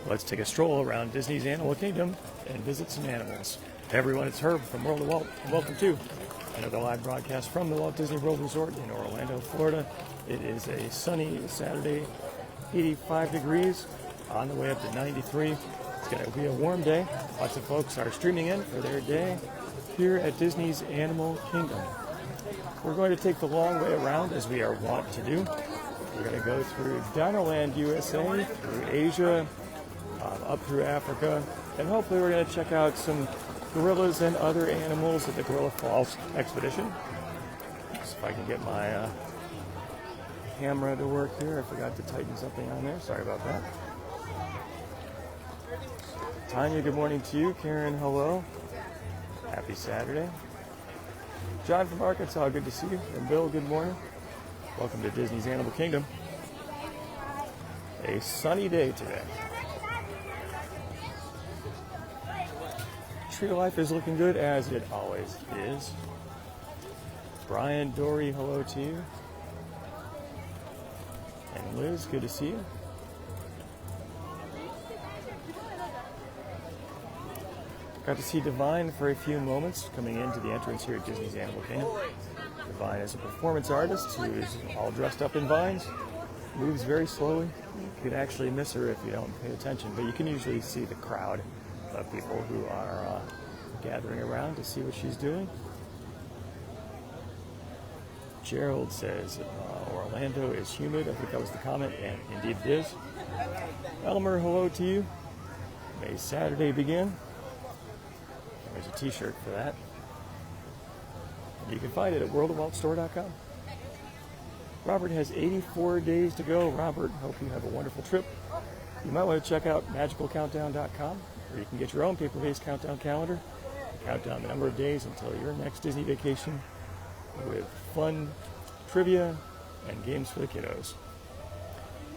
Let's take a stroll around Disney's Animal Kingdom and visit some animals. Hey everyone, it's Herb from World of Walt, and welcome to another live broadcast from the Walt Disney World Resort in Orlando, Florida. It is a sunny Saturday, 85 degrees, on the way up to 93. It's going to be a warm day. Lots of folks are streaming in for their day here at Disney's Animal Kingdom. We're going to take the long way around, as we are wont to do. We're going to go through Dinoland USA, through Asia, up through Africa, and hopefully we're going to check out some gorillas and other animals at the Gorilla Falls expedition. See if I can get my camera to work here. I forgot to tighten something on there. Sorry about that. Tanya, good morning to you. Karen, hello. Happy Saturday. John from Arkansas, good to see you. And Bill, good morning. Welcome to Disney's Animal Kingdom. A sunny day today. Tree of Life is looking good, as it always is. Brian, Dory, hello to you. And Liz, good to see you. Got to see Divine for a few moments coming into the entrance here at Disney's Animal Kingdom. Divine is a performance artist who is all dressed up in vines, moves very slowly. You can actually miss her if you don't pay attention, but you can usually see the crowd of people who are gathering around to see what she's doing. Gerald says Orlando is humid. I think that was the comment, and indeed it is. Elmer, hello to you. May Saturday begin. There's a t-shirt for that. You can find it at worldofwaltstore.com. Robert has 84 days to go. Robert, hope you have a wonderful trip. You might want to check out magicalcountdown.com, where you can get your own paper-based countdown calendar. Count down the number of days until your next Disney vacation with fun trivia and games for the kiddos.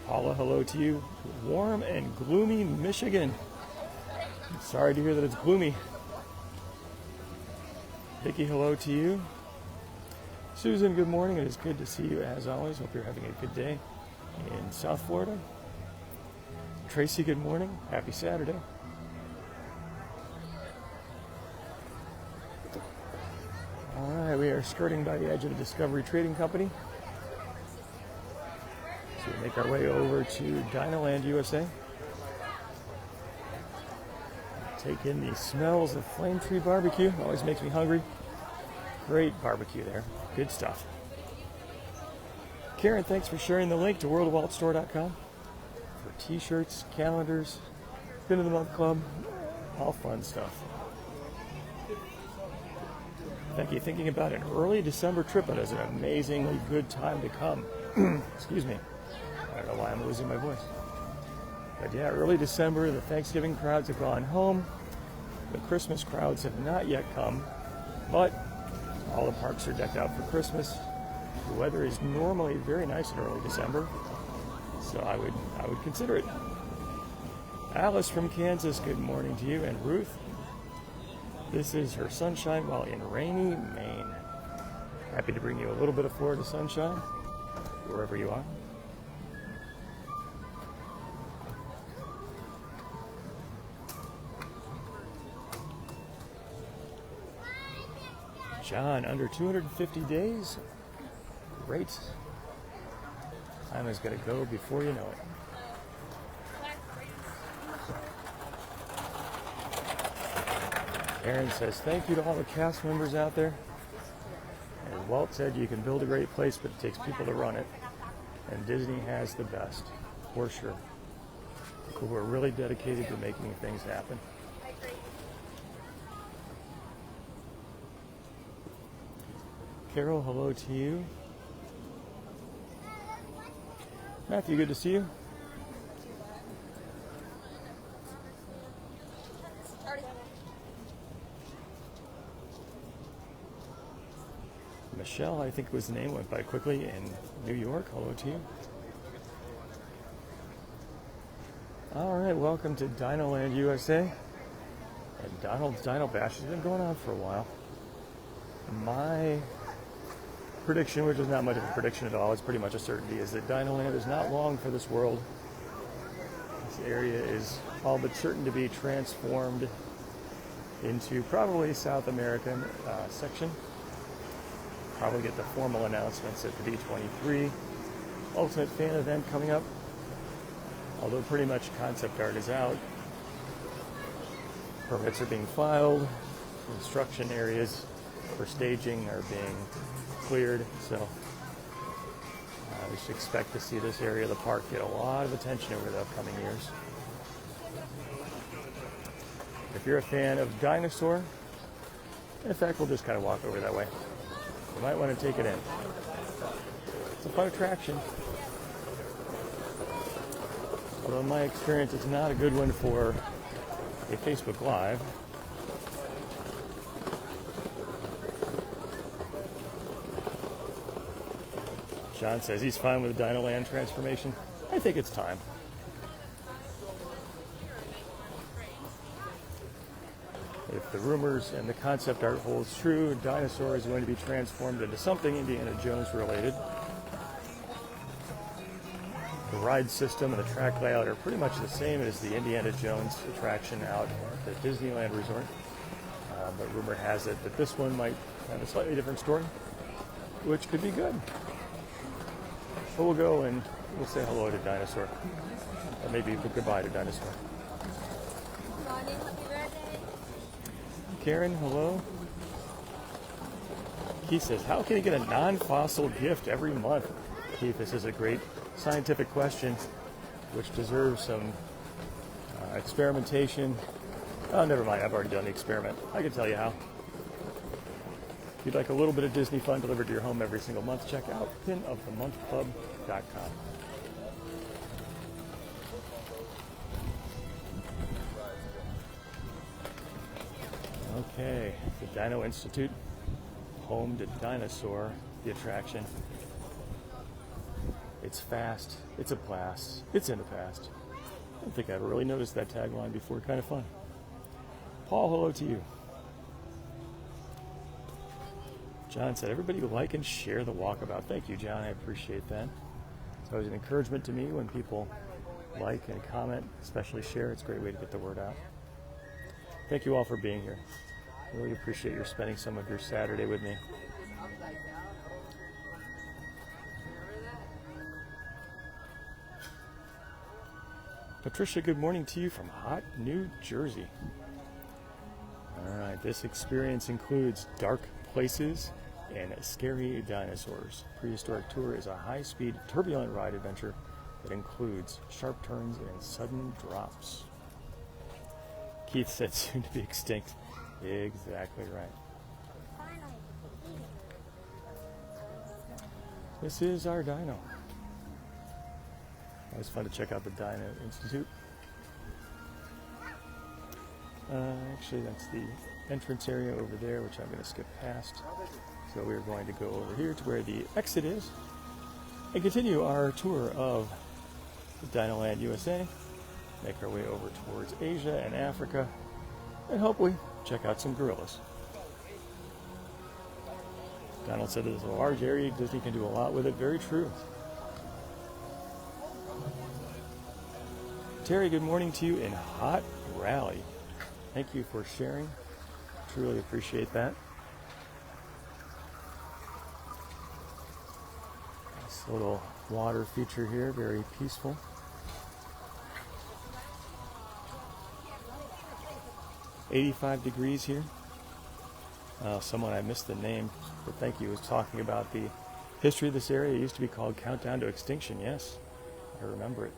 Paula, hello to you. Warm and gloomy Michigan. Sorry to hear that it's gloomy. Vicki, hello to you. Susan, good morning. It is good to see you as always. Hope you're having a good day in South Florida. Tracy, good morning. Happy Saturday. All right, we are skirting by the edge of the Discovery Trading Company. So we make our way over to Dinoland USA. Take in the smells of Flame Tree Barbecue. Always makes me hungry. Great barbecue there. Good stuff. Karen, thanks for sharing the link to worldofwaltstore.com for t-shirts, calendars, Pin of the Month Club, all fun stuff. Becky, thinking about an early December trip, that is an amazingly good time to come. Excuse me. I don't know why I'm losing my voice. But yeah, early December, the Thanksgiving crowds have gone home. The Christmas crowds have not yet come, but all the parks are decked out for Christmas. The weather is normally very nice in early December, so I would consider it. Alice from Kansas, good morning to you. And Ruth, this is her sunshine while in rainy Maine. Happy to bring you a little bit of Florida sunshine, wherever you are. John, under 250 days. Great. Time is going to go before you know it. Aaron says, thank you to all the cast members out there. And Walt said you can build a great place, but it takes people to run it. And Disney has the best, for sure. People who are really dedicated to making things happen. Carol, hello to you. Matthew, good to see you. Michelle, I think was the name, went by quickly in New York. Hello to you. All right, welcome to Dinoland USA. And Donald's Dino Bash has been going on for a while. My prediction, which is not much of a prediction at all, it's pretty much a certainty, is that Dinoland is not long for this world. area is all but certain to be transformed into probably South American section. Probably get the formal announcements at the D23 Ultimate Fan event coming up. Although pretty much concept art is out. Permits are being filed. Construction areas for staging are being cleared. So we should expect to see this area of the park get a lot of attention over the upcoming years. If you're a fan of Dinosaur, in fact, we'll just kind of walk over that way. You might want to take it in. It's a fun attraction. Although in my experience, it's not a good one for a Facebook Live. John says he's fine with the Dinoland transformation. I think it's time. If the rumors and the concept art holds true, Dinosaur is going to be transformed into something Indiana Jones related. The ride system and the track layout are pretty much the same as the Indiana Jones attraction out at the Disneyland Resort. But rumor has it that this one might have a slightly different story, which could be good. So we'll go and we'll say hello to Dinosaur. Or maybe goodbye to Dinosaur. Morning, happy birthday. Karen, hello. Keith says, how can you get a non-fossil gift every month? Keith, this is a great scientific question, which deserves some experimentation. Oh, never mind. I've already done the experiment. I can tell you how. If you'd like a little bit of Disney fun delivered to your home every single month, check out pinofthemonthclub.com. Okay, the Dino Institute, home to Dinosaur, the attraction. It's fast, it's a blast, it's in the past. I don't think I ever really noticed that tagline before. Kind of fun. Paul, hello to you. John said, everybody like and share the walkabout. Thank you, John. I appreciate that. It's always an encouragement to me when people like and comment, especially share. It's a great way to get the word out. Thank you all for being here. Really appreciate your spending some of your Saturday with me. Patricia, good morning to you from hot New Jersey. All right, this experience includes dark places and scary dinosaurs. Prehistoric Tour is a high-speed, turbulent ride adventure that includes sharp turns and sudden drops. Keith said soon to be extinct. Exactly right. This is our dino. Always fun to check out the Dino Institute. Actually, that's the entrance area over there, which I'm going to skip past. So we're going to go over here to where the exit is and continue our tour of Dinoland USA. Make our way over towards Asia and Africa, and hopefully check out some gorillas. Donald said it's a large area. Disney can do a lot with it. Very true. Terry, good morning to you in Hot Raleigh. Thank you for sharing. Truly appreciate that. This little water feature here, very peaceful. "85 degrees here." Someone, I missed the name, but thank you, was talking about the history of this area. It used to be called Countdown to Extinction. Yes, I remember it.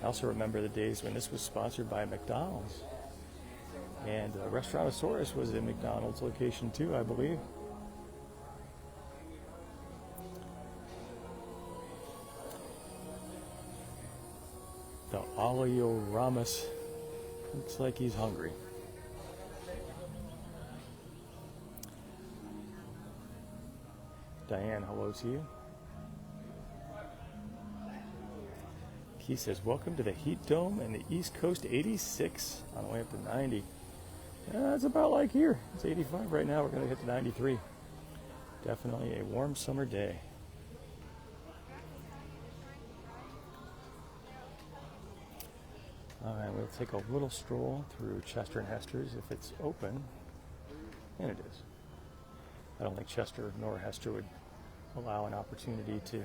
I also remember the days when this was sponsored by McDonald's. And Restaurantosaurus was a McDonald's location too, I believe. The Oleoramus looks like he's hungry. Diane, hello to you. He says, welcome to the Heat Dome and the East Coast 86 on the way up to 90. It's about like here. It's 85 right now. We're going to hit to 93. Definitely a warm summer day. All right, we'll take a little stroll through Chester and Hester's if it's open, and it is. I don't think Chester nor Hester would allow an opportunity to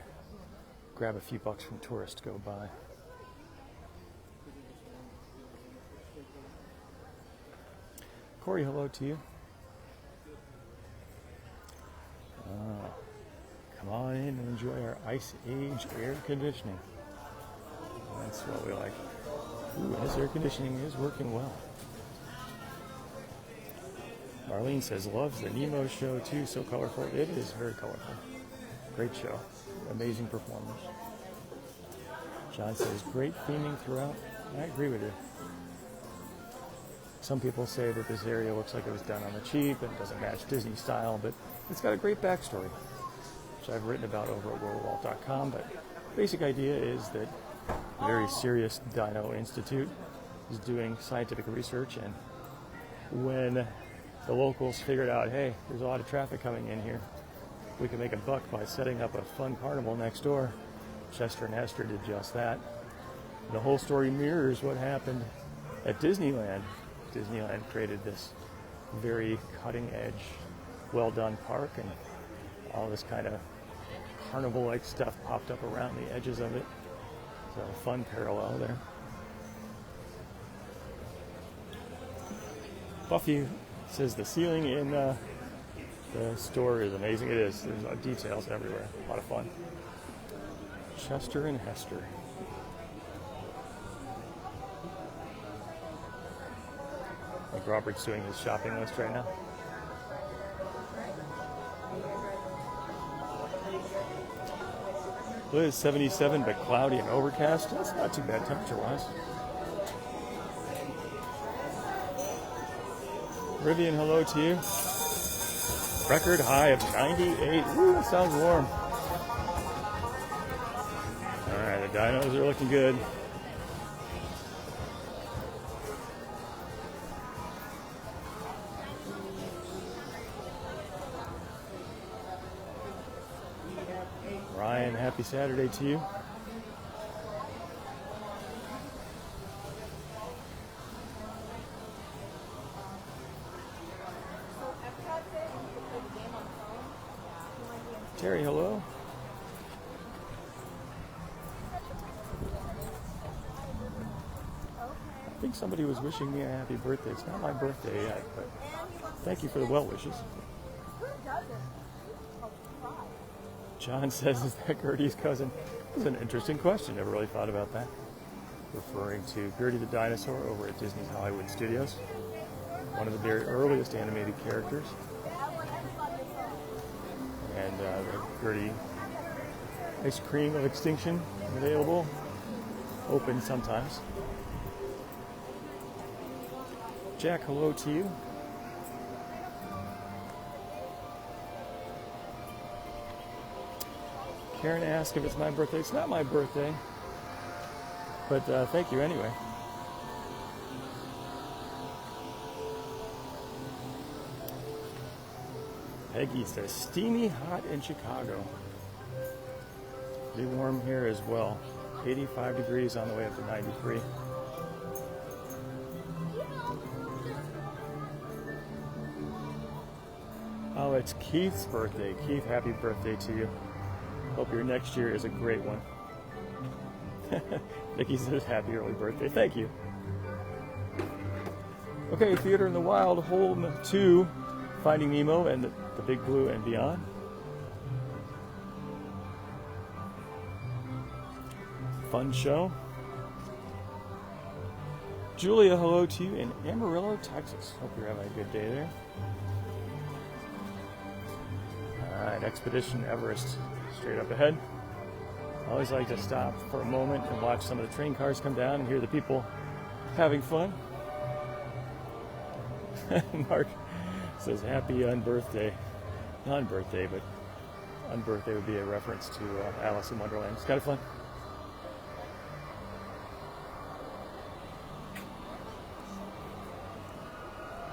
grab a few bucks from tourists to go by. Corey, hello to you. Come on in and enjoy our Ice Age air conditioning. That's what we like. Ooh, this air conditioning is working well. Marlene says, loves the Nemo show too, so colorful. It is very colorful. Great show. Amazing performers. John says, great theming throughout. I agree with you. Some people say that this area looks like it was done on the cheap and doesn't match Disney style, but it's got a great backstory, which I've written about over at worldofwalt.com. But basic idea is that a very serious Dino Institute is doing scientific research, and when the locals figured out, hey, there's a lot of traffic coming in here, we can make a buck by setting up a fun carnival next door, Chester and Hester did just that. The whole story mirrors what happened at Disneyland. Disneyland created this very cutting-edge, well-done park, and all this kind of carnival-like stuff popped up around the edges of it. So a fun parallel there. Buffy says the ceiling in the store is amazing. It is. There's details everywhere. A lot of fun. Chester and Hester. I think Robert's doing his shopping list right now. Liz, 77, but cloudy and overcast. That's not too bad temperature-wise. Rivian, hello to you. Record high of 98. Woo, that sounds warm. All right, the dinos are looking good. Ryan, happy Saturday to you. Terry, hello. I think somebody was wishing me a happy birthday. It's not my birthday yet, but thank you for the well wishes. John says, is that Gertie's cousin? That's an interesting question. Never really thought about that. Referring to Gertie the dinosaur over at Disney's Hollywood Studios. One of the very earliest animated characters. And the Gertie ice cream of extinction available. Open sometimes. Jack, hello to you. Karen asked if it's my birthday. It's not my birthday, but thank you anyway. Peggy says, steamy hot in Chicago. Pretty warm here as well. 85 degrees on the way up to 93. Oh, it's Keith's birthday. Keith, happy birthday to you. Hope your next year is a great one. Nikki says, happy early birthday. Thank you. Okay, Theater in the Wild, Home 2, Finding Nemo and the Big Blue and Beyond. Fun show. Julia, hello to you in Amarillo, Texas. Hope you're having a good day there. All right, Expedition Everest, straight up ahead. I always like to stop for a moment and watch some of the train cars come down and hear the people having fun. Mark says, happy unbirthday. Not unbirthday, but unbirthday would be a reference to Alice in Wonderland. It's kind of fun.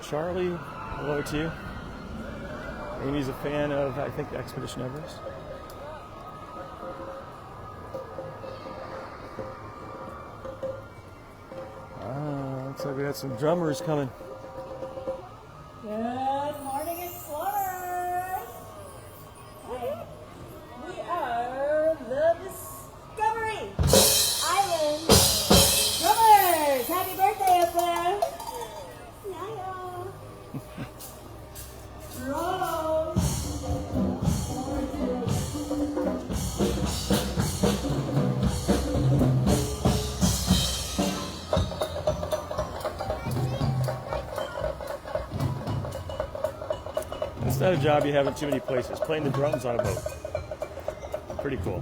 Charlie, hello to you. Amy's a fan of, I think, Expedition Everest. Looks like we got some drummers coming. Good morning, explorers! We are the Discovery Island Drummers! Happy birthday up there! Yeah. Drums! It's not a job you have in too many places. Playing the drums on a boat. Pretty cool.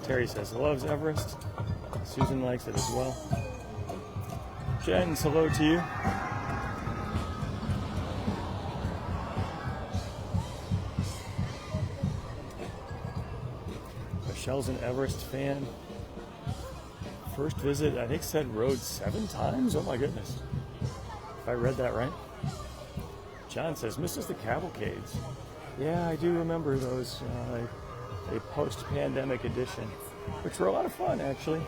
Terry says loves Everest. Susan likes it as well. Jen, hello to you. Michelle's an Everest fan. First visit, I think said rode 7 times. Oh my goodness. If I read that right. John says, misses the cavalcades. Yeah, I do remember those. A post-pandemic edition, which were a lot of fun, actually.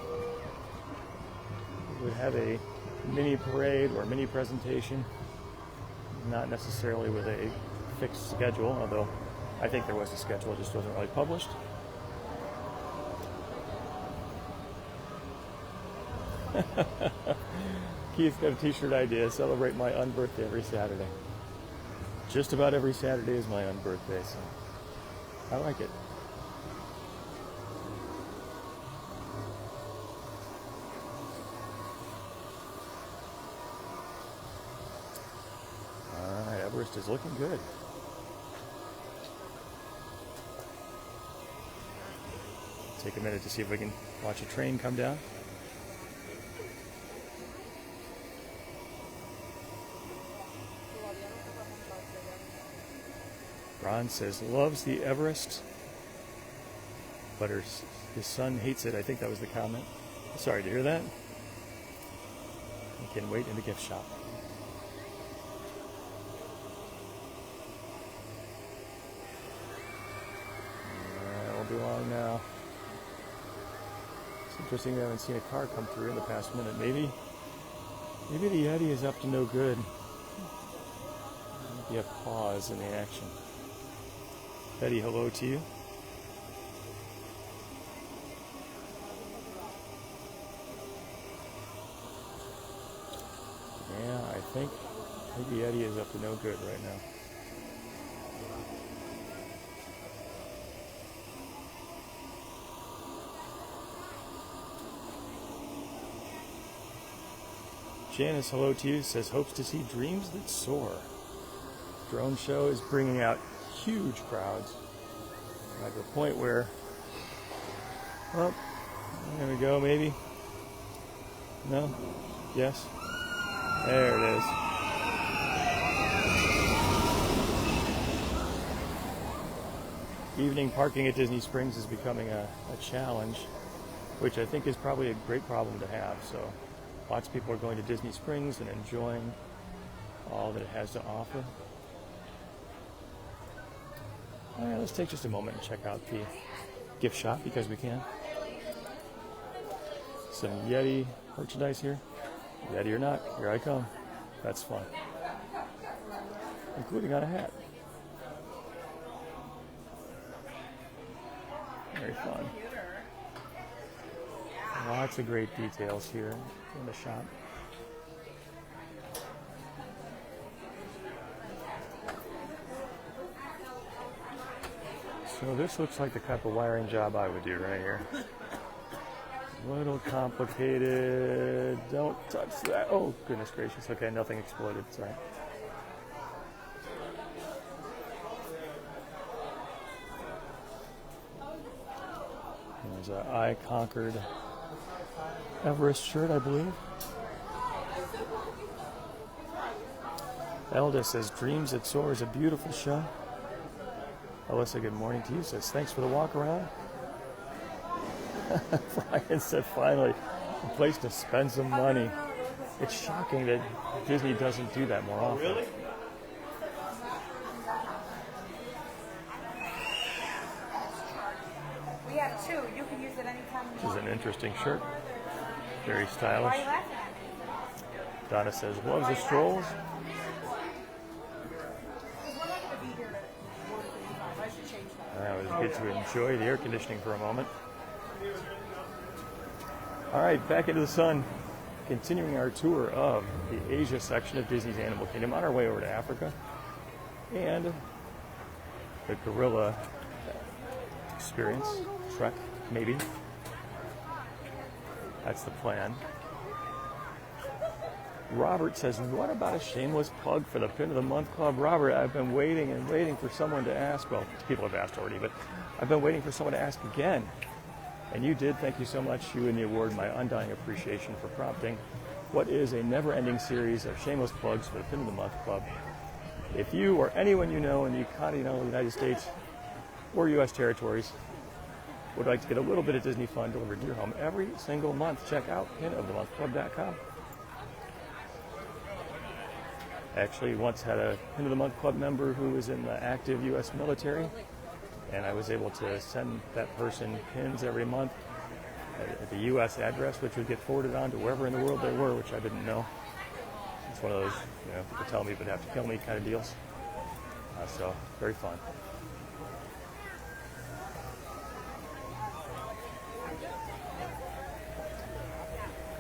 We would have a mini parade or mini presentation, not necessarily with a fixed schedule, although I think there was a schedule, it just wasn't really published. Keith got a t-shirt idea, celebrate my unbirthday every Saturday. Just about every Saturday is my unbirthday, so I like it. All right, Everest is looking good. Take a minute to see if we can watch a train come down. Ron says loves the Everest, but his son hates it. I think that was the comment. Sorry to hear that. I can wait in the gift shop. It won't be long now. It's interesting we haven't seen a car come through in the past minute. Maybe the Yeti is up to no good. Maybe a pause in the action. Betty, hello to you. Yeah, I think maybe Eddie is up to no good right now. Janice, hello to you, says hopes to see Dreams That Soar. Drone show is bringing out huge crowds. Like the point where, well, there we go, maybe. No? Yes? There it is. Evening parking at Disney Springs is becoming a challenge, which I think is probably a great problem to have. So lots of people are going to Disney Springs and enjoying all that it has to offer. All right, let's take just a moment and check out the gift shop because we can. Some Yeti merchandise here. Yeti or not, here I come. That's fun. Including on a hat. Very fun. Lots of great details here in the shop. So this looks like the type of wiring job I would do right here. A little complicated. Don't touch that. Oh, goodness gracious. Okay, nothing exploded. Sorry. There's an I Conquered Everest shirt, I believe. Elda says, Dreams That Soar is a beautiful show. Alyssa, good morning to you. Says, thanks for the walk around. Brian said, finally, a place to spend some money. It's shocking that Disney doesn't do that more often. Really? We have 2. You can use it anytime you This is want. an interesting shirt. Very Why stylish. are you laughing at me? Donna says, loves the strolls. It was good to enjoy the air conditioning for a moment. All right, back into the sun. Continuing our tour of the Asia section of Disney's Animal Kingdom on our way over to Africa and the gorilla experience, trek, maybe. That's the plan. Robert says, what about a shameless plug for the Pin of the Month Club? Robert, I've been waiting and waiting for someone to ask. Well, people have asked already, but I've been waiting for someone to ask again. And you did. Thank you so much. You and the award my undying appreciation for prompting what is a never-ending series of shameless plugs for the Pin of the Month Club. If you or anyone you know in the continental United States or U.S. territories would like to get a little bit of Disney fun delivered to your home every single month, check out pinofthemonthclub.com. Actually, once had a Pin of the Month Club member who was in the active U.S. military, and I was able to send that person pins every month at the U.S. address, which would get forwarded on to wherever in the world they were, which I didn't know. It's one of those, people tell me but have to kill me kind of deals. So, very fun.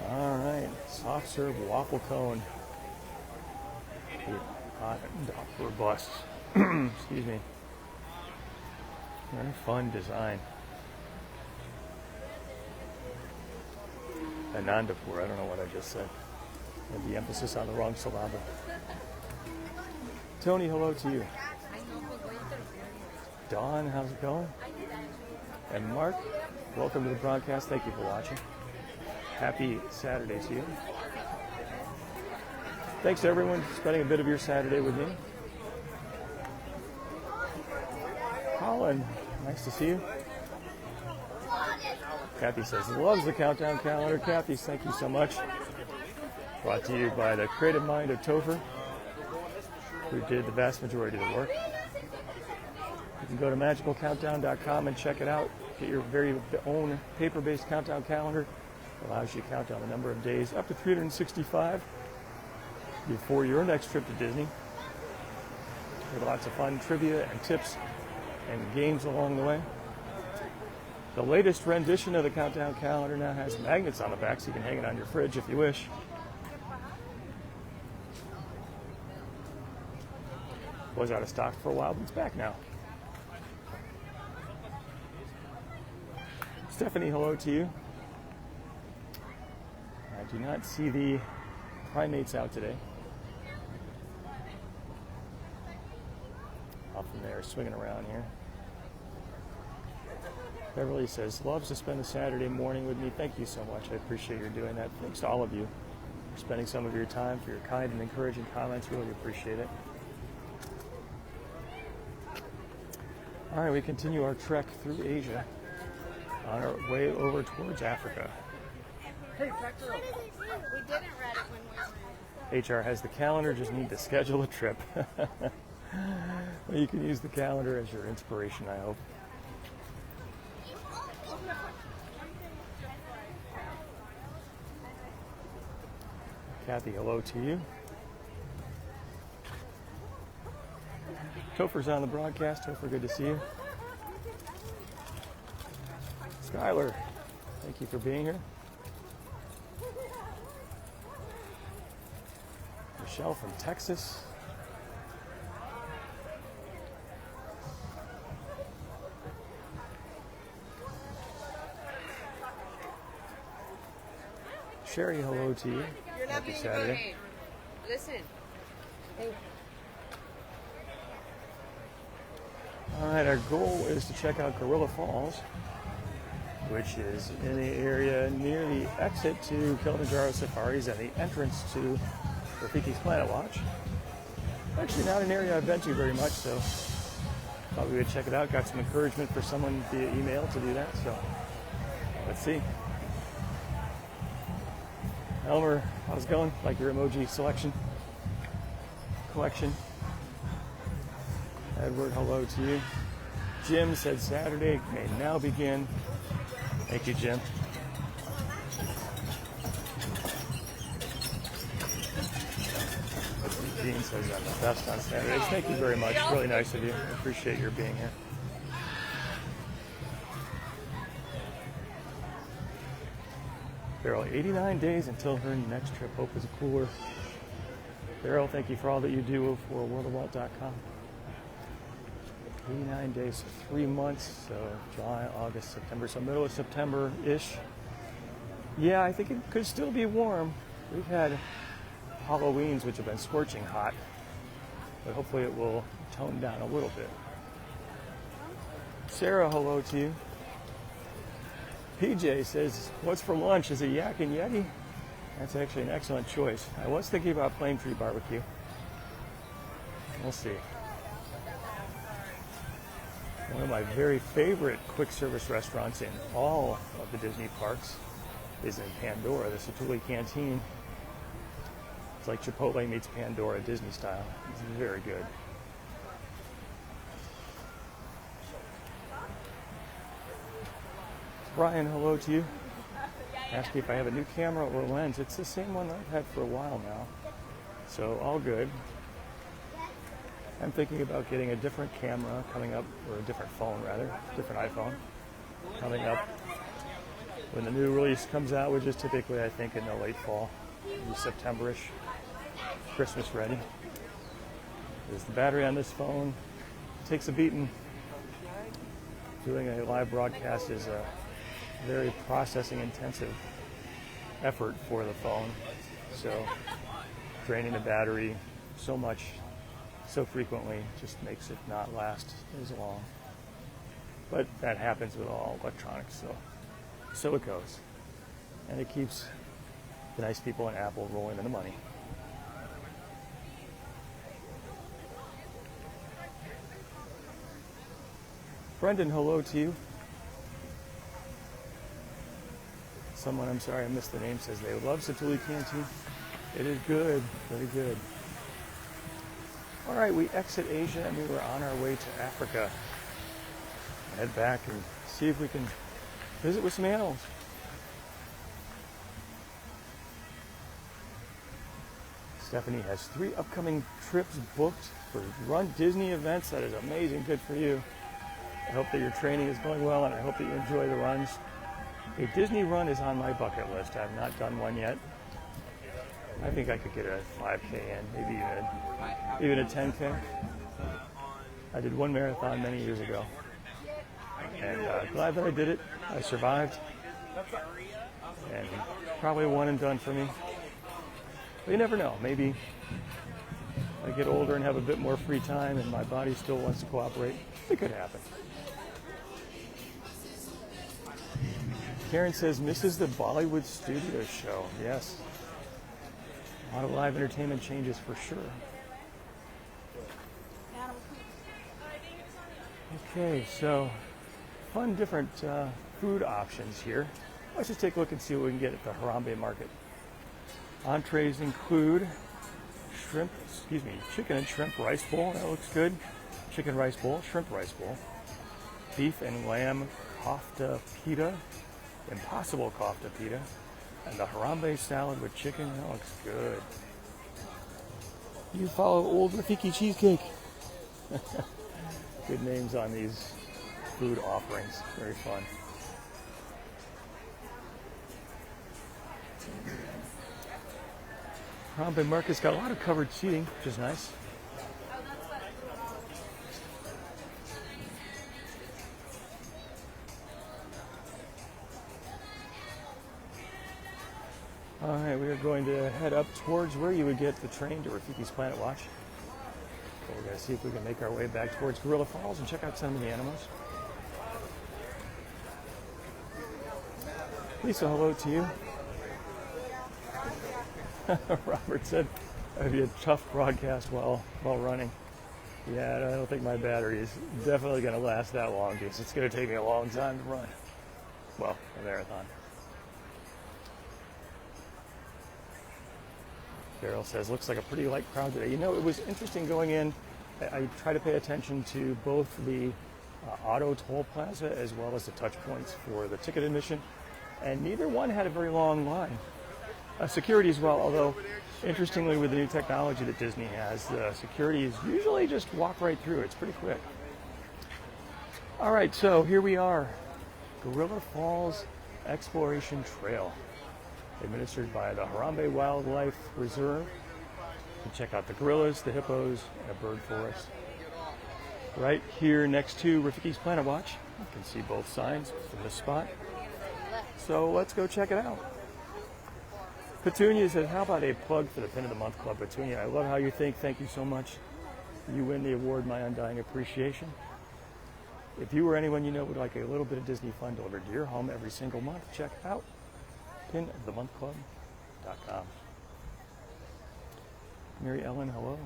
All right, soft serve waffle cone. Hot Doppler busts. Excuse me. Very fun design. Anandapur, I don't know what I just said. And the emphasis on the wrong syllable. Tony, hello to you. Dawn, how's it going? And Mark, welcome to the broadcast. Thank you for watching. Happy Saturday to you. Thanks to everyone for spending a bit of your Saturday with me. Colin, nice to see you. Kathy says, loves the countdown calendar. Kathy, thank you so much. Brought to you by the creative mind of Topher, who did the vast majority of the work. You can go to magicalcountdown.com and check it out. Get your very own paper-based countdown calendar. It allows you to count down the number of days up to 365 before your next trip to Disney. There's lots of fun trivia and tips and games along the way. The latest rendition of the countdown calendar now has magnets on the back, so you can hang it on your fridge if you wish. Was out of stock for a while, but it's back now. Stephanie, hello to you. I do not see the primates out today. Often they are swinging around here. Beverly says, loves to spend a Saturday morning with me. Thank you so much. I appreciate your doing that. Thanks to all of you for spending some of your time, for your kind and encouraging comments. Really appreciate it. All right, we continue our trek through Asia on our way over towards Africa. We didn't read it when we were. HR has the calendar, just need to schedule a trip. Well, you can use the calendar as your inspiration, I hope. Kathy, hello to you. Topher's on the broadcast. Topher, good to see you. Skylar, thank you for being here. Michelle from Texas. Sherry, hello to you. You're not Happy being Saturday. good. Listen. All right, our goal is to check out Gorilla Falls, which is in the area near the exit to Kilimanjaro Safaris and the entrance to Rafiki's Planet Watch. Actually not an area I've been to very much, so thought we would check it out. Got some encouragement for someone via email to do that, so let's see. Elmer, how's it going? Like your emoji collection. Edward, hello to you. Jim said Saturday may now begin. Thank you, Jim. Gene says I'm the best on Saturdays. Thank you very much. Really nice of you. I appreciate your being here. Beryl, 89 days until her next trip. Hope is cooler. Beryl, thank you for all that you do for worldofwalt.com. 89 days, so 3 months, so July, August, September, so middle of September-ish. Yeah, I think it could still be warm. We've had Halloweens, which have been scorching hot, but hopefully it will tone down a little bit. Sarah, hello to you. PJ says, what's for lunch? Is it Yak and Yeti? That's actually an excellent choice. I was thinking about Plane Tree Barbecue. We'll see. One of my very favorite quick service restaurants in all of the Disney parks is in Pandora, the Satu'li Canteen. It's like Chipotle meets Pandora Disney style. It's very good. Brian, hello to you. Ask me if I have a new camera or lens. It's the same one that I've had for a while now. So all good. I'm thinking about getting a different camera coming up, or a different phone rather, different iPhone coming up when the new release comes out, which is typically I think in the late fall, maybe September-ish, Christmas ready. Because the battery on this phone takes a beating. Doing a live broadcast is a very processing intensive effort for the phone. So draining the battery so much, so frequently, just makes it not last as long. But that happens with all electronics, so it goes. And it keeps the nice people in Apple rolling in the money. Brendan, hello to you. Someone, I'm sorry I missed the name, says they love Satu'li Canteen. It is good, very good. All right, we exit Asia and we were on our way to Africa. Head back and see if we can visit with some animals. Stephanie has 3 upcoming trips booked for Run Disney events. That is amazing, good for you. I hope that your training is going well and I hope that you enjoy the runs. A Disney run is on my bucket list. I've not done one yet. I think I could get a 5K in, maybe even a 10K. I did one marathon many years ago. And glad that I did it. I survived. And probably one and done for me. But you never know. Maybe I get older and have a bit more free time and my body still wants to cooperate. It could happen. Karen says, misses the Bollywood studio show. Yes. A lot of live entertainment changes for sure. Okay, so fun different food options here. Let's just take a look and see what we can get at the Harambe Market. Entrees include chicken and shrimp rice bowl. That looks good. Chicken rice bowl, shrimp rice bowl. Beef and lamb kofta pita. Impossible kofta pita. And the Harambe salad with chicken. That looks good. You follow Old Rafiki Cheesecake. Good names on these food offerings. Very fun. Harambe Market's got a lot of covered seating, which is nice. All right, we are going to head up towards where you would get the train to Rafiki's Planet Watch. So we're going to see if we can make our way back towards Gorilla Falls and check out some of the animals. Lisa, hello to you. Robert said it would be a tough broadcast while running. Yeah, I don't think my battery is definitely going to last that long because it's going to take me a long time to run. Well, a marathon. Daryl says, looks like a pretty light crowd today. You know, it was interesting going in. I try to pay attention to both the auto toll plaza as well as the touch points for the ticket admission. And neither one had a very long line. Security as well, although Interestingly, with the new technology that Disney has, the security is usually just walk right through. It's pretty quick. All right, so here we are. Gorilla Falls Exploration Trail, administered by the Harambe Wildlife Reserve. You can check out the gorillas, the hippos, and a bird forest. Right here next to Rafiki's Planet Watch. You can see both signs from this spot. So let's go check it out. Petunia says, how about a plug for the Pin of the Month Club? Petunia, I love how you think. Thank you so much. You win the award, my undying appreciation. If you or anyone you know would like a little bit of Disney fun delivered to your home every single month, check out pinofthemonthclub.com. Mary Ellen, hello.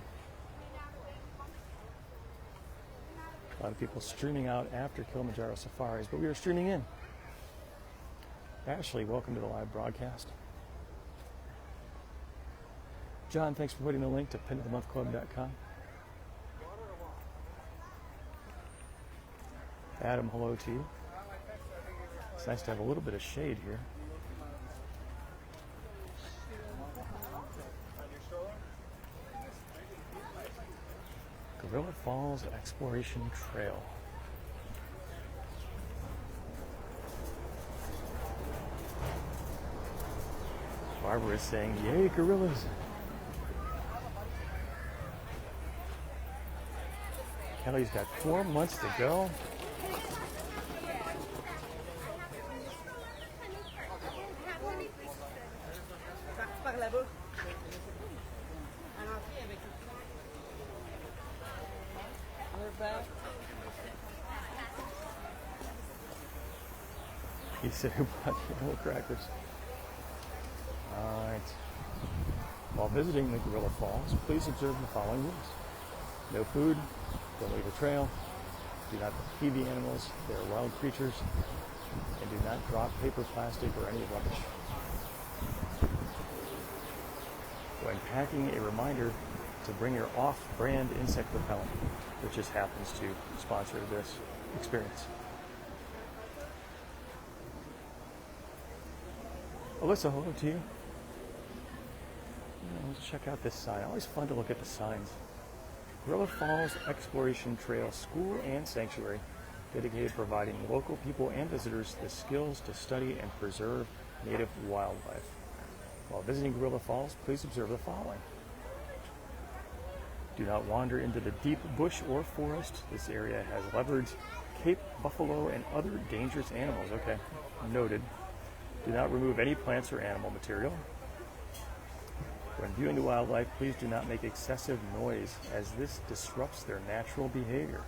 A lot of people streaming out after Kilimanjaro Safaris, but we are streaming in. Ashley, welcome to the live broadcast. John, thanks for putting the link to pinofthemonthclub.com. Adam, hello to you. It's nice to have a little bit of shade here. Gorilla Falls Exploration Trail. Barbara is saying, yay, gorillas. Kelly's got 4 months to go. He said, who brought the little crackers? All right. While visiting the Gorilla Falls, please observe the following rules. No food, don't leave a trail, do not feed the animals, they are wild creatures, and do not drop paper, plastic, or any rubbish. When packing, a reminder to bring your off-brand insect repellent, which just happens to sponsor this experience. Alyssa, hello to you. Let's check out this sign. Always fun to look at the signs. Gorilla Falls Exploration Trail School and Sanctuary, dedicated to providing local people and visitors the skills to study and preserve native wildlife. While visiting Gorilla Falls, please observe the following. Do not wander into the deep bush or forest. This area has leopards, Cape buffalo, and other dangerous animals. Okay, noted. Do not remove any plants or animal material. When viewing the wildlife, please do not make excessive noise, as this disrupts their natural behavior.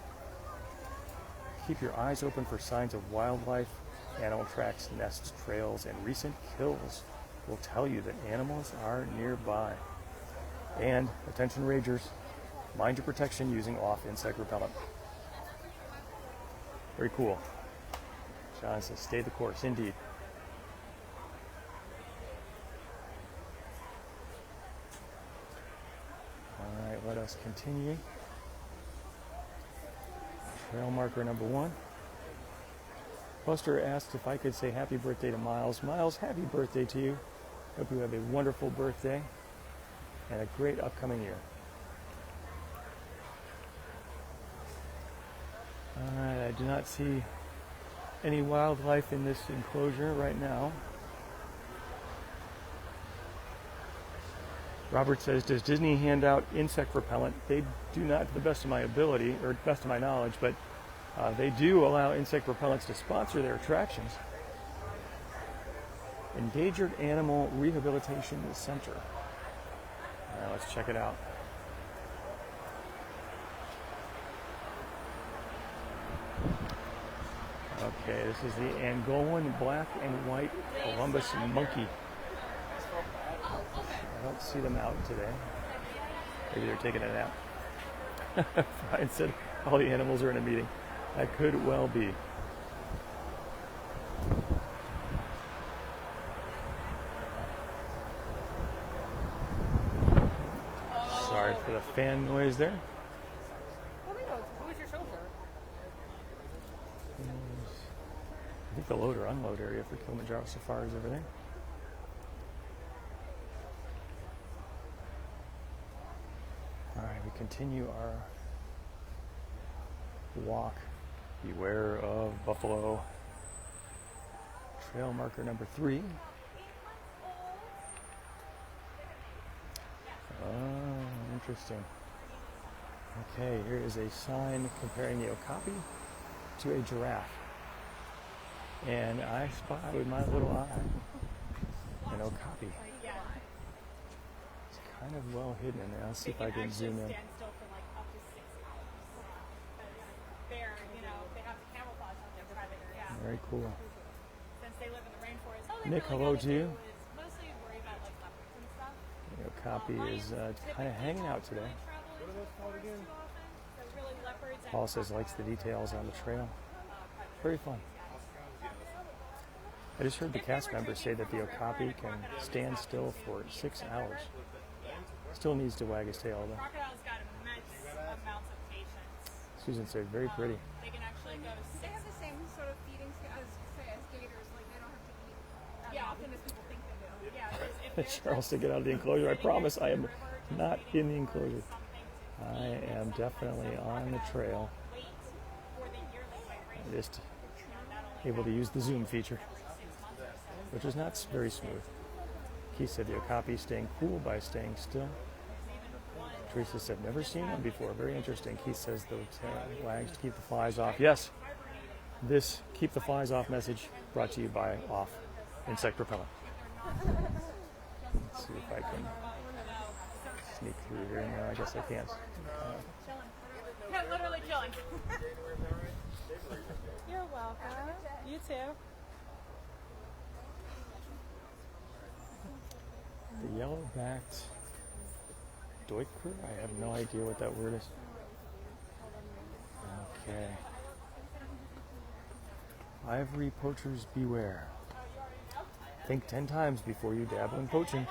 Keep your eyes open for signs of wildlife. Animal tracks, nests, trails, and recent kills will tell you that animals are nearby. And, attention rangers, mind your protection using off-insect repellent. Very cool. John says, stay the course, indeed. All right, let us continue. Trail marker number 1. Buster asked if I could say happy birthday to Miles. Miles, happy birthday to you. Hope you have a wonderful birthday and a great upcoming year. All right, I do not see any wildlife in this enclosure right now. Robert says, does Disney hand out insect repellent? They do not, to the best of my ability, or best of my knowledge, but they do allow insect repellents to sponsor their attractions. Endangered Animal Rehabilitation Center. Now let's check it out. Okay, this is the Angolan black and white Columbus monkey. I don't see them out today. Maybe they're taking a nap. Brian said all the animals are in a meeting. That could well be. Sorry for the fan noise there. I think the load or unload area for Kilimanjaro Safaris over there. continue our walk. Beware of buffalo. Trail marker number 3. Oh, interesting. Okay, here is a sign comparing the okapi to a giraffe. And I spy with my little eye an okapi. It's kind of well hidden in there. I'll see if I can zoom in. Stand still for like up to 6 hours. They're, they have camouflage on their private area. Very cool. Since they live in the rainforest. Nick, hello to you. Mostly worry about like leopards and stuff. The okapi is kind of hanging out today. What are those called again? So really leopards and Paul says likes the details on the trail. Very fun. I just heard the cast members say that the okapi can stand still for 6 hours. Still needs to wag his tail though. crocodiles got immense amounts of patience. Susan said very pretty. They can actually go They have the same sort of feeding as gators. Like they don't have to eat as often as people think they do. Yeah, Charles said get out of the enclosure. I promise I am not in the enclosure. I am definitely on the trail. Just able to use the zoom feature, which is not very smooth. Keith said the okapi staying cool by staying still. Teresa said never seen them before. Very interesting. Keith says the wags to keep the flies off. Yes, this keep the flies off message brought to you by Off Insect Repellent. Let's see if I can sneak through here. No, I guess I can't. Yeah, literally chilling. You're welcome. You too. The yellow-backed Deutker? I have no idea what that word is. Okay. Ivory poachers beware. Think 10 times before you dabble in poaching.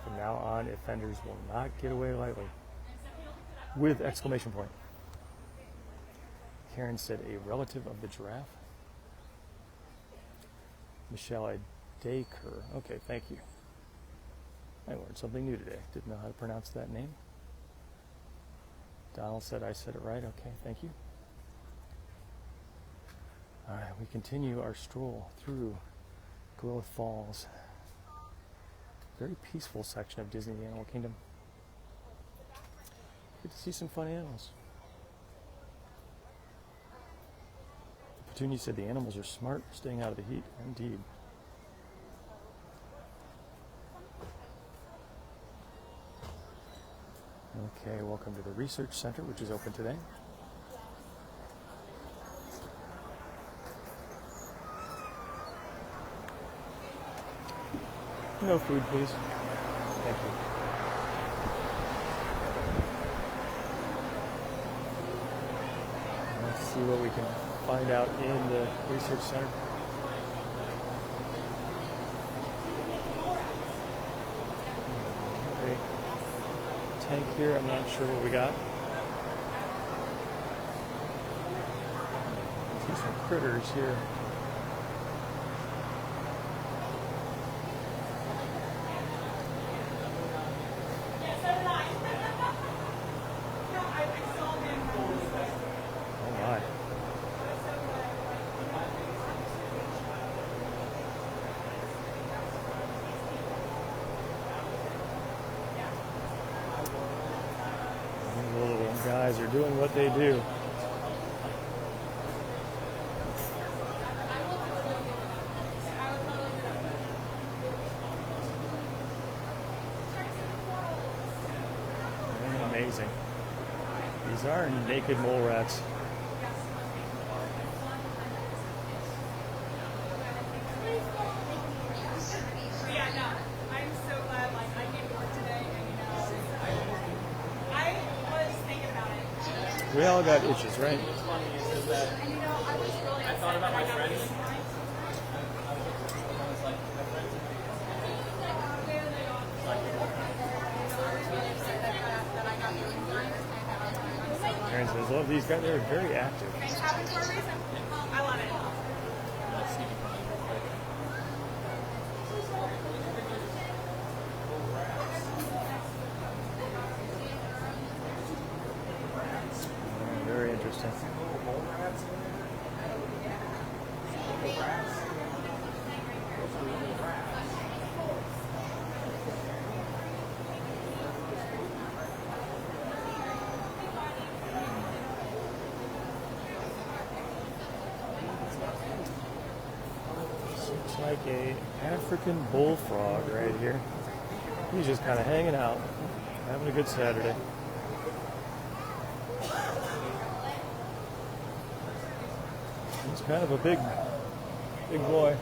From now on, offenders will not get away lightly. With exclamation point. Karen said a relative of the giraffe. Michelle, I Daker. Okay, thank you. I learned something new today. Didn't know how to pronounce that name. Donald said I said it right. Okay, thank you. All right, we continue our stroll through Gorilla Falls. Very peaceful section of Disney Animal Kingdom. Get to see some fun animals. Petunia said the animals are smart, staying out of the heat. Indeed. Okay, welcome to the Research Center, which is open today. No food, please. Thank you. Let's see what we can find out in the Research Center. Okay. Tank here, I'm not sure what we got. See some critters here. Oh my. These little guys are doing what they do. Amazing. These are naked mole rats. Yeah, no. I'm so glad I came to work today and I was thinking about it. We all got itches, right? I thought about my friends. Karen says, love these guys. They're very active. Things happen for a reason. I love it. a African bullfrog right here. He's just kind of hanging out, having a good Saturday. He's kind of a big boy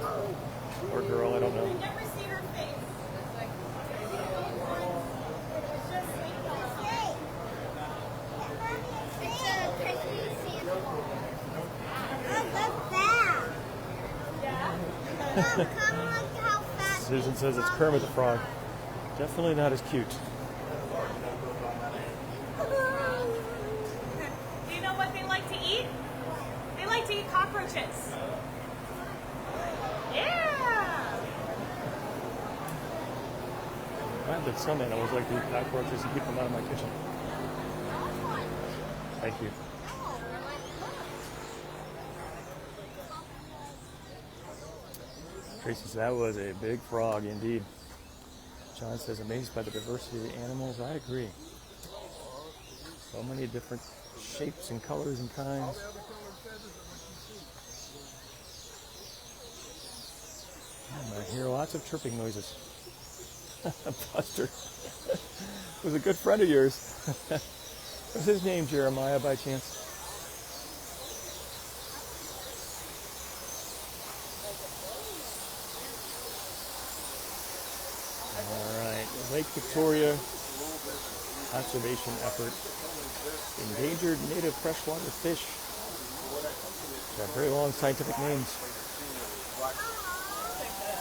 or girl, I don't know. I've never seen her face. Susan says it's Kermit the Frog. Definitely not as cute. Do you know what they like to eat? They like to eat cockroaches. Yeah. I find that some animals like to eat cockroaches and keep them out of my kitchen. Thank you. Tracy says that was a big frog indeed. John says amazed by the diversity of the animals. I agree. So many different shapes and colors and kinds. And I hear lots of chirping noises. Buster was a good friend of yours. What's his name, Jeremiah, by chance? All right, Lake Victoria conservation effort. Endangered native freshwater fish. They have very long scientific names.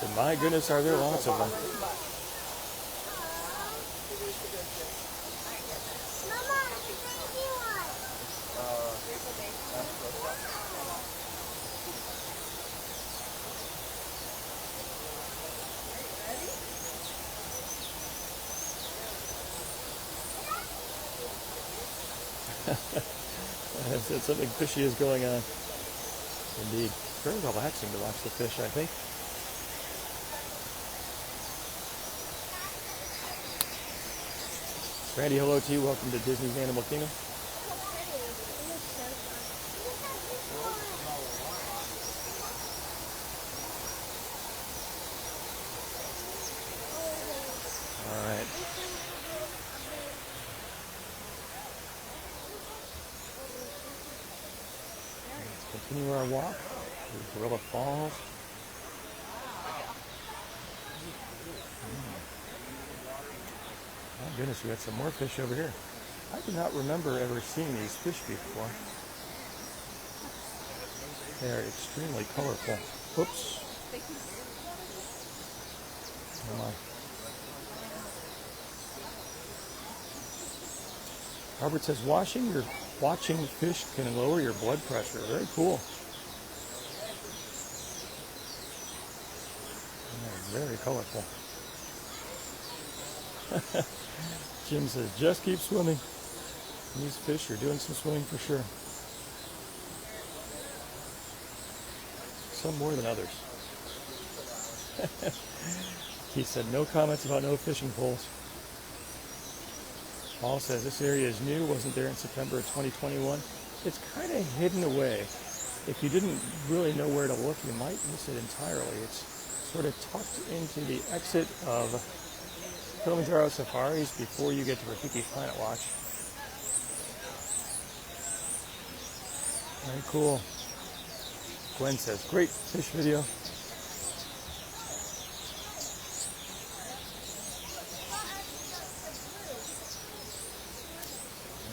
And my goodness, are there lots of them. Something fishy is going on. Indeed. Very relaxing to watch the fish, I think. Randy, hello to you. Welcome to Disney's Animal Kingdom. All right. Let's continue our walk through Gorilla Falls. My goodness, we got some more fish over here. I do not remember ever seeing these fish before. They are extremely colorful. Whoops. Come on. Robert says watching fish can lower your blood pressure. Very cool. They're very colorful. Jim says, just keep swimming. These fish are doing some swimming for sure. Some more than others. He said, no comments about no fishing poles. Paul says, this area is new, wasn't there in September of 2021. It's kind of hidden away. If you didn't really know where to look, you might miss it entirely. It's sort of tucked into the exit of Kilimanjaro Safaris before you get to Rafiki Planet Watch. Very cool. Gwen says, great fish video. All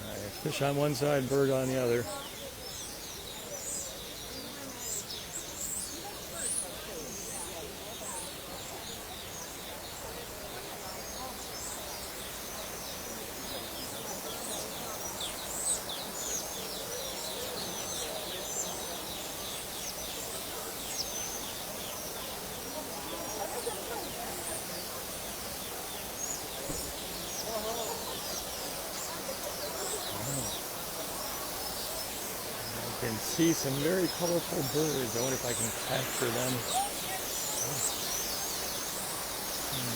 right, fish on one side, bird on the other. I can see some very colorful birds. I wonder if I can capture them.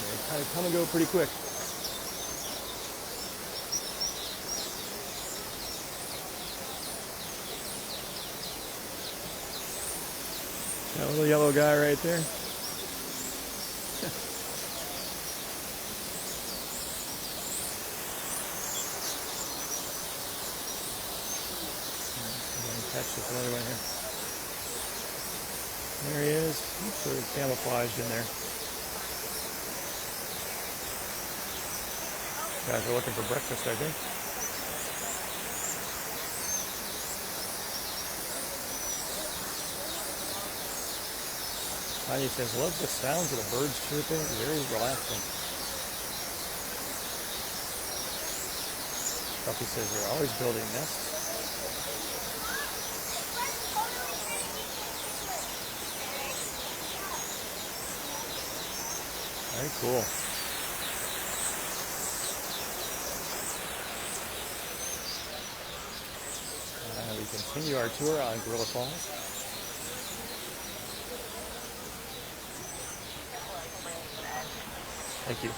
They kind of come and go pretty quick. That little yellow guy right there. That's just another one here. There he is. Sort of camouflaged in there. Guys are looking for breakfast, I think. Tanya says, love the sounds of the birds chirping. Very relaxing. Puppy says they're always building nests. Very cool. We continue our tour on Gorilla Falls. Thank you.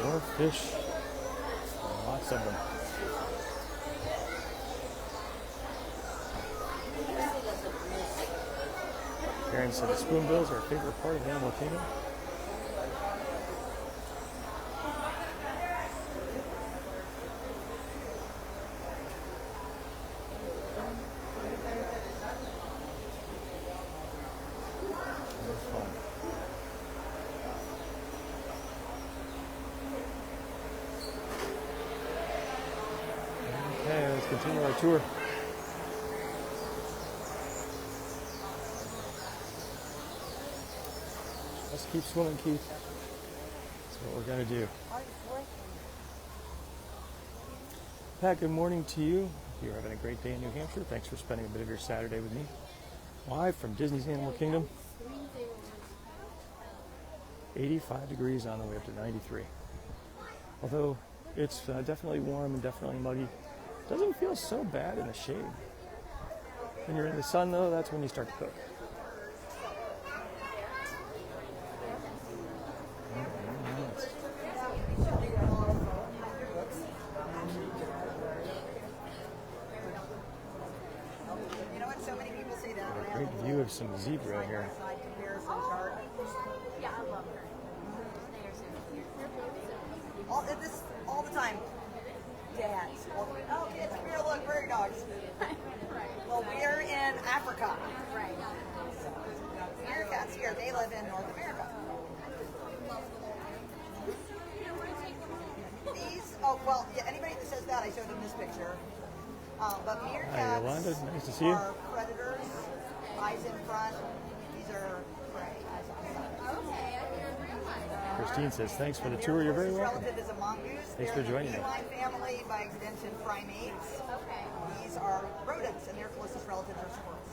More fish. Lots of them. Karen said the spoonbills are a favorite part of Animal Kingdom. Okay, let's continue our tour. Let's keep swimming, Keith. That's what we're going to do. Pat, good morning to you. Hope you're having a great day in New Hampshire. Thanks for spending a bit of your Saturday with me. Live from Disney's Animal Kingdom. 85 degrees on the way up to 93. Although it's definitely warm and definitely muggy. Doesn't feel so bad in the shade. When you're in the sun, though, that's when you start to cook. You know what? So many people say that. A great view of some zebra here. Yeah, I love her. All the time. Dads. Oh, kids, come here, look, prairie dogs. Well, we're in Africa. Right. Meerkats here, they live in North America. These, oh, well, yeah, anybody that says that, I showed them this picture. But meerkats Hi, Yolanda. Nice to see you. are predators, eyes in front. These are prey, eyes on side. Okay, I didn't realize. Christine says, thanks for the tour. You're very welcome. Relative is a mongoose. Thanks They're for joining me. the feline family, by extension, primates. Okay. These are rodents, and their closest relatives are squirrels.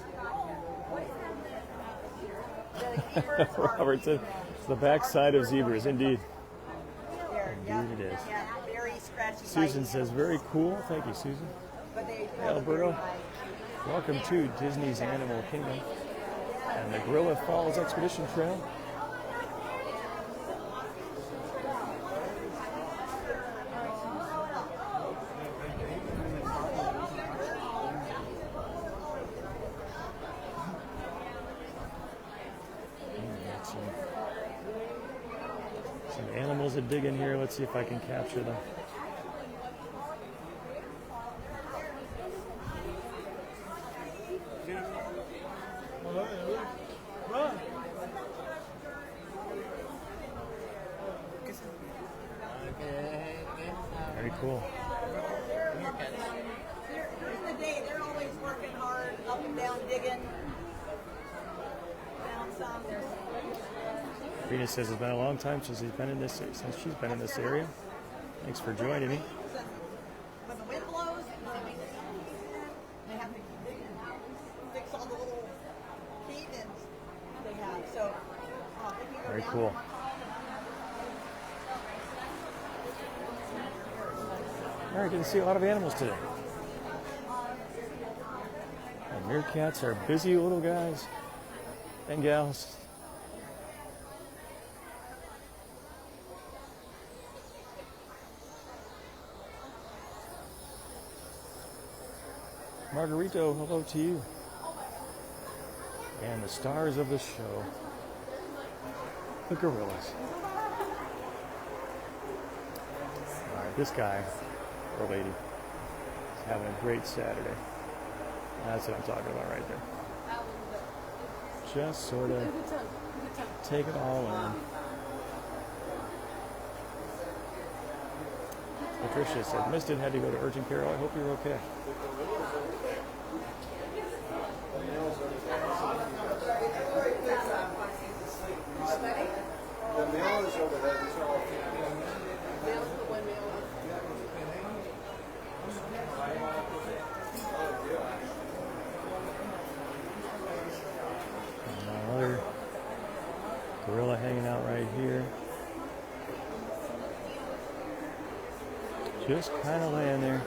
The keepers are Robert said, it's the backside of zebras, indeed. Indeed it is. Yeah, very scratchy. Susan biting says, animals. very cool. Thank you, Susan. But they Hey, Alberto. Welcome to Disney's Animal Kingdom and the Gorilla Falls Expedition Trail. Some animals that dig in here. Let's see if I can capture them. Very cool. During the day, they're always working hard, up and down, digging. Found some. Rena says it's been a long time since she's been in this area. Thanks for joining me. When the wind blows, they have to fix all the little cave-ins they have. So, if you go Very down, cool. All right, didn't see a lot of animals today. And meerkats are busy little guys and gals. Margarito, hello to you. And the stars of the show, the gorillas. All right, this guy or lady is having a great Saturday. That's what I'm talking about right there. Just sort of take it all in. Patricia said, missed it, had to go to urgent care. I hope you're okay. The mail is over there. These are all Another gorilla hanging out right here. Just kind of laying there.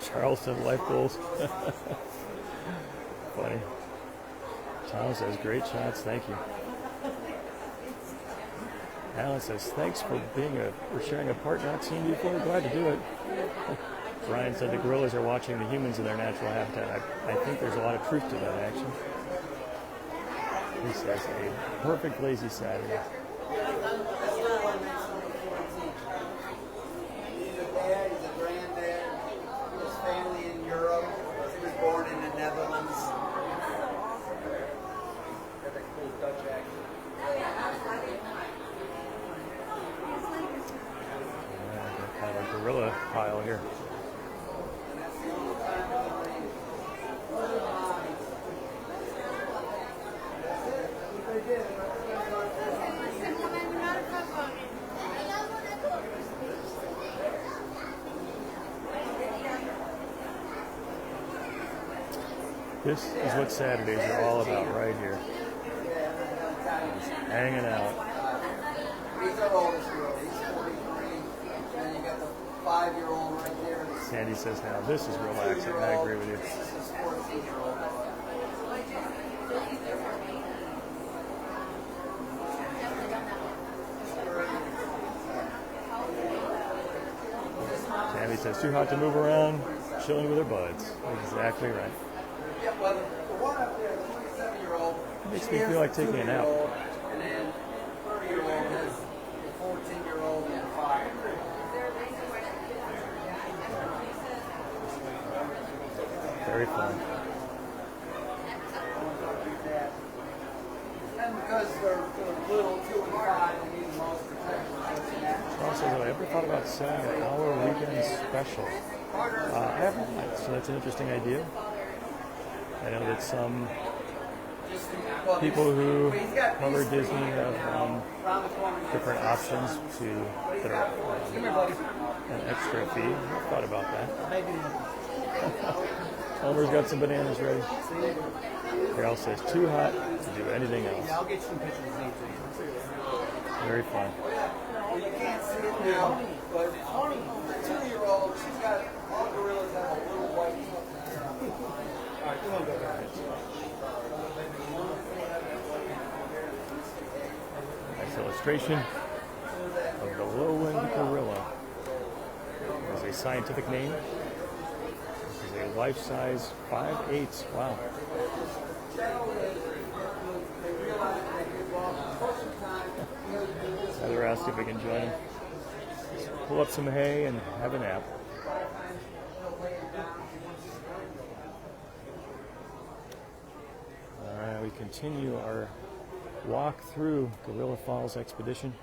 Charleston life goals. Funny. Tom says, great shots, thank you. Alan says, thanks for sharing a part not seen before. Glad to do it. Brian said the gorillas are watching the humans in their natural habitat. I think there's a lot of truth to that, actually. He says, a perfect lazy Saturday. He's a dad, he's a granddad, his family in Europe. He was born in the Netherlands. Got that cool Dutch accent. Kind of a gorilla pile here. And that's the only time they did. This is what Saturdays are all about right here. Just hanging out. He's our oldest girl. He's 43. And you got the 5-year-old right there. Sandy says, now this is relaxing. I agree with you. This is his 14-year-old. Sandy says, too hot to move around, chilling with her buds. Exactly right. Yeah, well, the one up there, the 27-year-old, Makes me feel like taking a nap. and then 30-year-old has the 14-year-old and 5. Very fun. And because they're little, 2 and 5, they need the most protection. Charles says, have I ever thought about selling an hour weekend special? I haven't, so that's an interesting idea. I know that some people who cover Disney have different options that are an extra fee. I've thought about that. Elmer's got some bananas ready. Carol says, too hot to do anything else. I'll get you some pictures of these. Very fun. You can't see it now, but the 2-year-old, she's got, all gorillas have a little white All right, come on, go back. Nice illustration of the lowland gorilla. Is a scientific name. This is a life-size 5/8. Wow. Heather asked if we can join him. Pull up some hay and have a nap. All right, we continue our walk through Gorilla Falls expedition.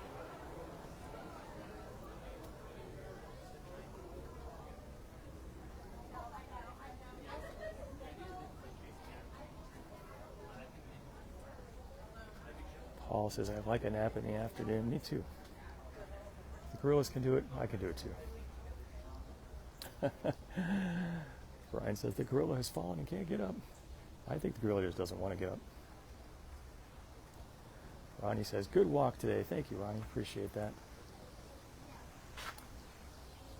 Paul says, I'd like a nap in the afternoon. Me too. If the gorillas can do it, I can do it too. Brian says, the gorilla has fallen and can't get up. I think the gorilla just doesn't want to get up. Ronnie says, good walk today. Thank you, Ronnie. Appreciate that.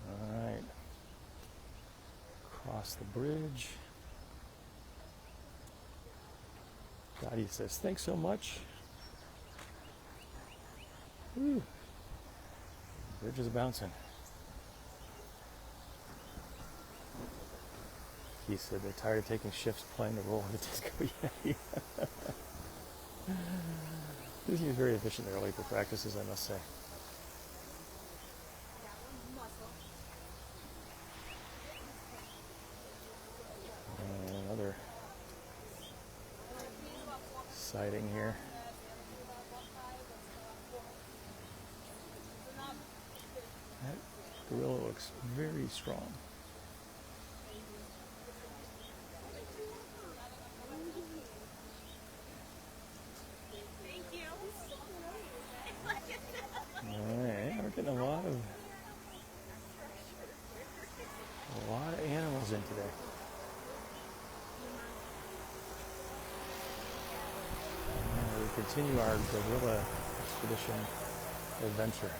All right. Cross the bridge. Dottie says, thanks so much. Woo. Bridge is bouncing. Vicky said they're tired of taking shifts playing the role of the Disco Yeti. Disney is very efficient in their labor practices, I must say. And another sighting here. That gorilla looks very strong. Alright, we're getting a lot of animals in today. And we continue our gorilla expedition adventure.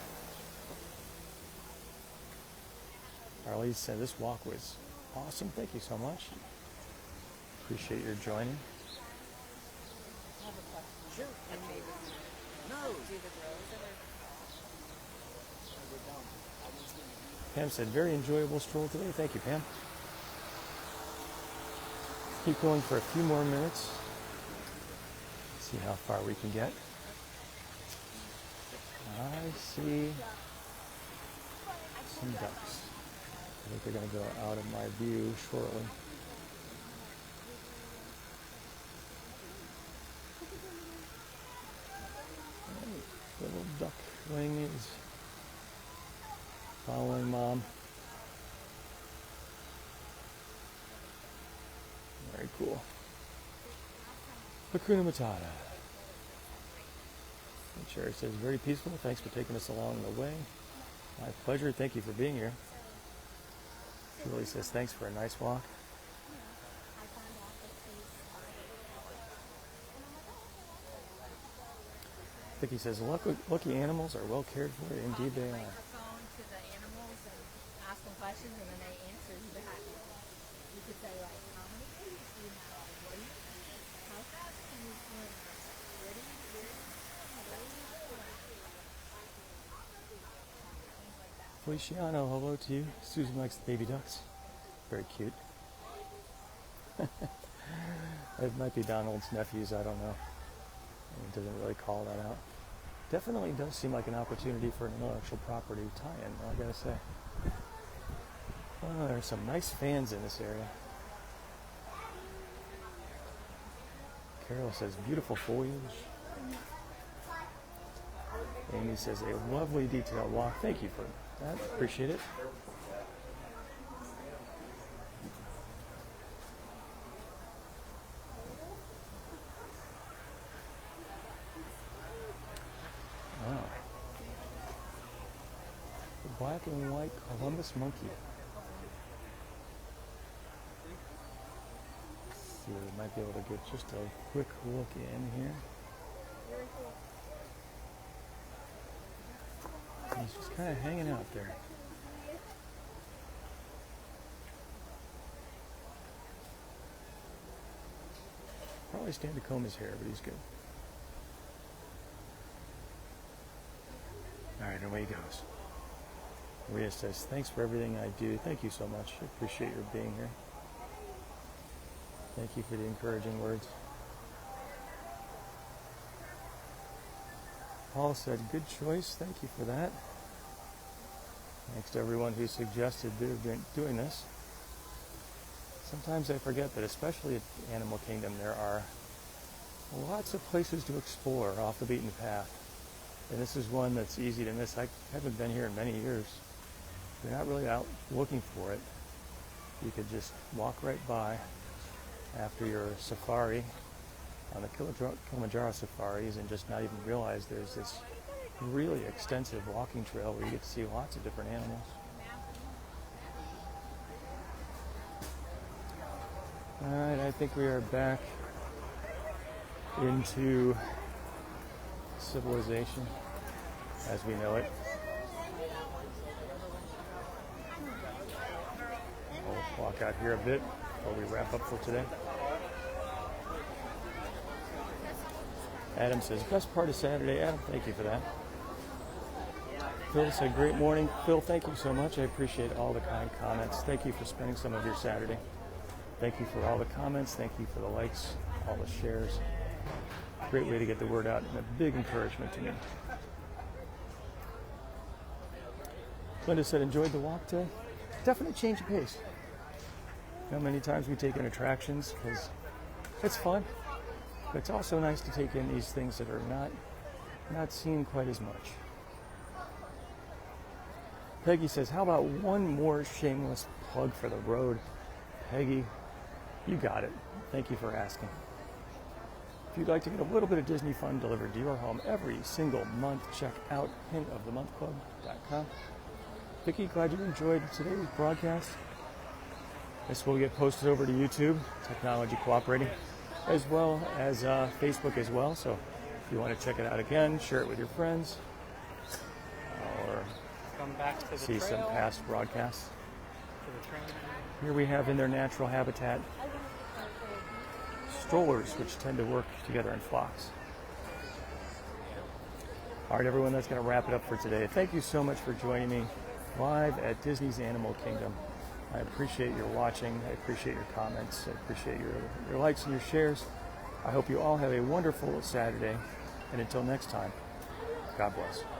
Arlene said this walk was awesome. Thank you so much. Appreciate your joining. Pam said, very enjoyable stroll today. Thank you, Pam. Keep going for a few more minutes. See how far we can get. I see some ducks. I think they're going to go out of my view shortly. Little duckling is following mom. Very cool. Hakuna Matata. And Cherry says, very peaceful. Thanks for taking us along the way. My pleasure. Thank you for being here. Julie says, thanks for a nice walk. Vicky says, lucky animals are well cared for. Indeed they are. Microphone to the animals and ask them questions, and then they answer you back. You could say, like, how many babies do you have? What do you eat? How fast can you swim? Where do you live? Where do you swim? Feliciano, hello to you. Susan likes the baby ducks. Very cute. It might be Donald's nephews, I don't know. It doesn't really call that out. Definitely does seem like an opportunity for an intellectual property tie-in, I gotta say. Oh, there's some nice fans in this area. Carol says, beautiful foliage. Amy says, a lovely detailed walk. Thank you for that. Appreciate it. Wow. The black and white Columbus monkey. Let's see, we might be able to get just a quick look in here. He's just kind of hanging out there. Probably stand to comb his hair, but he's good. All right, away he goes. Maria says, thanks for everything I do. Thank you so much. I appreciate your being here. Thank you for the encouraging words. Paul said, good choice. Thank you for that. Thanks to everyone who suggested doing this. Sometimes I forget that, especially at Animal Kingdom, there are lots of places to explore off the beaten path. And this is one that's easy to miss. I haven't been here in many years. You're not really out looking for it. You could just walk right by after your safari on the Kilimanjaro safaris and just not even realize there's this really extensive walking trail where you get to see lots of different animals. All right, I think we are back into civilization as we know it. We'll walk out here a bit before we wrap up for today. Adam says, best part of Saturday. Adam, thank you for that. Phil said, great morning. Phil, thank you so much. I appreciate all the kind comments. Thank you for spending some of your Saturday Thank you for all the comments. Thank you for the likes, all the shares. Great way to get the word out and a big encouragement to me. Linda said, enjoyed the walk today. Definitely change of pace. You know, many times we take in attractions because it's fun. But it's also nice to take in these things that are not seen quite as much. Peggy says, how about one more shameless plug for the road? Peggy, you got it. Thank you for asking. If you'd like to get a little bit of Disney fun delivered to your home every single month, check out hintofthemonthclub.com. Vicki, glad you enjoyed today's broadcast. This will get posted over to YouTube, Technology Cooperating, as well as Facebook as well. So if you want to check it out again, share it with your friends, or Come back to the see trail. some past broadcasts. To the train. Here we have in their natural habitat strollers, which tend to work together in flocks. All right, everyone, that's going to wrap it up for today. Thank you so much for joining me live at Disney's Animal Kingdom. I appreciate your watching. I appreciate your comments. I appreciate your likes and your shares. I hope you all have a wonderful Saturday. And until next time, God bless.